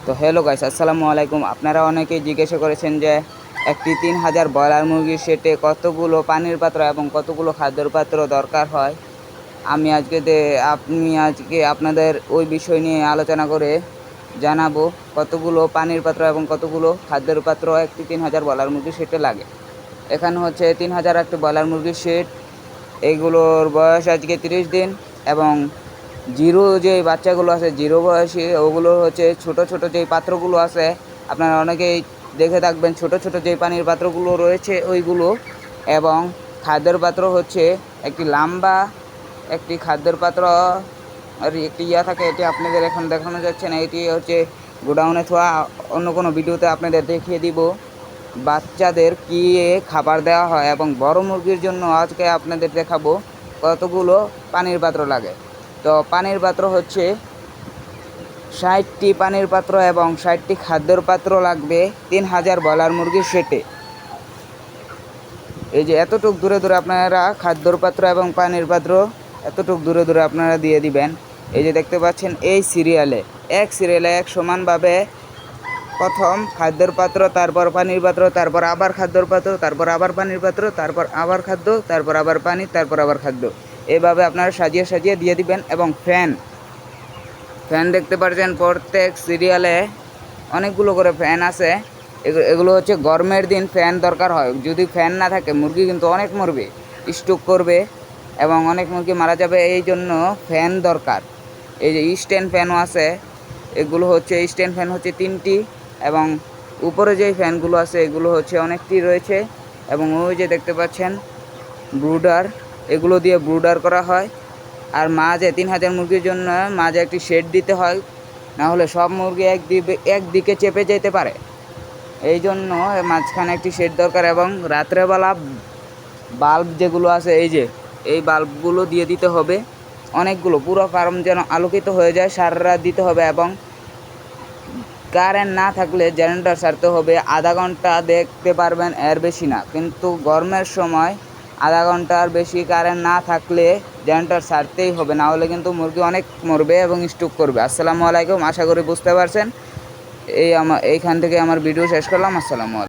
তো hello guys, আসসালামু আলাইকুম। আপনারা অনেকেই জিজ্ঞাসা করেছেন যে একটি 3000 ব্রয়লার মুরগির সেটে কতগুলো পানির পাত্র এবং কতগুলো খাদ্যের পাত্র দরকার হয়। আমি আজকে আপনাদের ওই বিষয় নিয়ে আলোচনা করে জানাবো কতগুলো পানির পাত্র এবং কতগুলো খাদ্যের পাত্র একটি 3000 ব্রয়লার মুরগির সেটে লাগে। এখানে হচ্ছে 3000 একটি ব্রয়লার মুরগির সেট। এইগুলোর বয়স আজকে 30 দিন এবং জিরো যে বাচ্চাগুলো আছে জিরো বয়সী, ওগুলো হচ্ছে ছোট ছোট যেই পাত্রগুলো আছে, আপনারা অনেকেই দেখে থাকবেন ছোট ছোট যেই পানির পাত্রগুলো রয়েছে ওইগুলো। এবং খাদ্যের পাত্র হচ্ছে একটি লম্বা একটি খাদ্যের পাত্র আর একটি থাকে, এটি আপনাদের এখন দেখানো যাচ্ছে না। এটি হচ্ছে গোডাউনে থোয়া, অন্য কোনো ভিডিওতে আপনাদের দেখিয়ে দিব বাচ্চাদের কী খাবার দেওয়া হয়। এবং বড় মুরগির জন্য আজকে আপনাদের দেখাবো কতগুলো পানির পাত্র লাগে। তো পানির পাত্র হচ্ছে 60টি পানির পাত্র এবং 60টি খাদ্যের পাত্র লাগবে 3000 ব্রয়লার মুরগির সেটে। এই যে এতটুক দূরে দূরে আপনারা খাদ্যর পাত্র এবং পানির পাত্র এতটুক দূরে দূরে আপনারা দিয়ে দিবেন। এই যে দেখতে পাচ্ছেন এই সিরিয়ালে এক সমানভাবে প্রথম খাদ্যের পাত্র, তারপর পানির পাত্র, তারপর আবার খাদ্যর পাত্র, তারপর আবার পানির পাত্র, তারপর আবার খাদ্য, তারপর আবার পানি, তারপর আবার খাদ্য। এভাবে আপনারা সাজিয়ে সাজিয়ে দিয়ে দিবেন। এবং ফ্যান দেখতে পাচ্ছেন প্রত্যেক সিরিয়ালে অনেকগুলো করে ফ্যান আছে। এগুলো হচ্ছে গরমের দিন ফ্যান দরকার হয়। যদি ফ্যান না থাকে মুরগি কিন্তু অনেক মরবে, স্ট্রোক করবে এবং অনেক মুরগি মারা যাবে। এই জন্য ফ্যান দরকার। এই যে স্ট্যান্ড ফ্যানও আছে, এগুলো হচ্ছে স্ট্যান্ড ফ্যান হচ্ছে 3টি এবং উপরে যেই ফ্যানগুলো আছে এগুলো হচ্ছে অনেকটি রয়েছে। এবং ওই যে দেখতে পাচ্ছেন ব্রুডার, এগুলো দিয়ে ব্রুডার করা হয়। আর মাঝে 3000 মুরগির জন্য মাঝে একটি শেড দিতে হয়, না হলে সব মুরগি একদিকে চেপে যেতে পারে। এই জন্য মাঝখানে একটি শেড দরকার। এবং রাত্রেবেলা বাল্ব যেগুলো আছে এই বাল্বগুলো দিয়ে দিতে হবে অনেকগুলো, পুরো ফার্ম যেন আলোকিত হয়ে যায়, সারা রাত দিতে হবে। এবং কারেন্ট না থাকলে জেনারেটর ছাড়তে হবে। আধা ঘন্টা দেখতে পারবেন, এর বেশি না। কিন্তু গরমের সময় আধা ঘন্টার বেশি কারেন্ট না থাকলে জেনারেটর ছাড়তেই হবে, না হলে কিন্তু মুরগি অনেক মরবে এবং স্ট্রোক করবে। আসসালামু আলাইকুম, আশা করি বুঝতে পারছেন। এইখান থেকে আমার ভিডিও শেষ করলাম। আসসালামু আলাইকুম।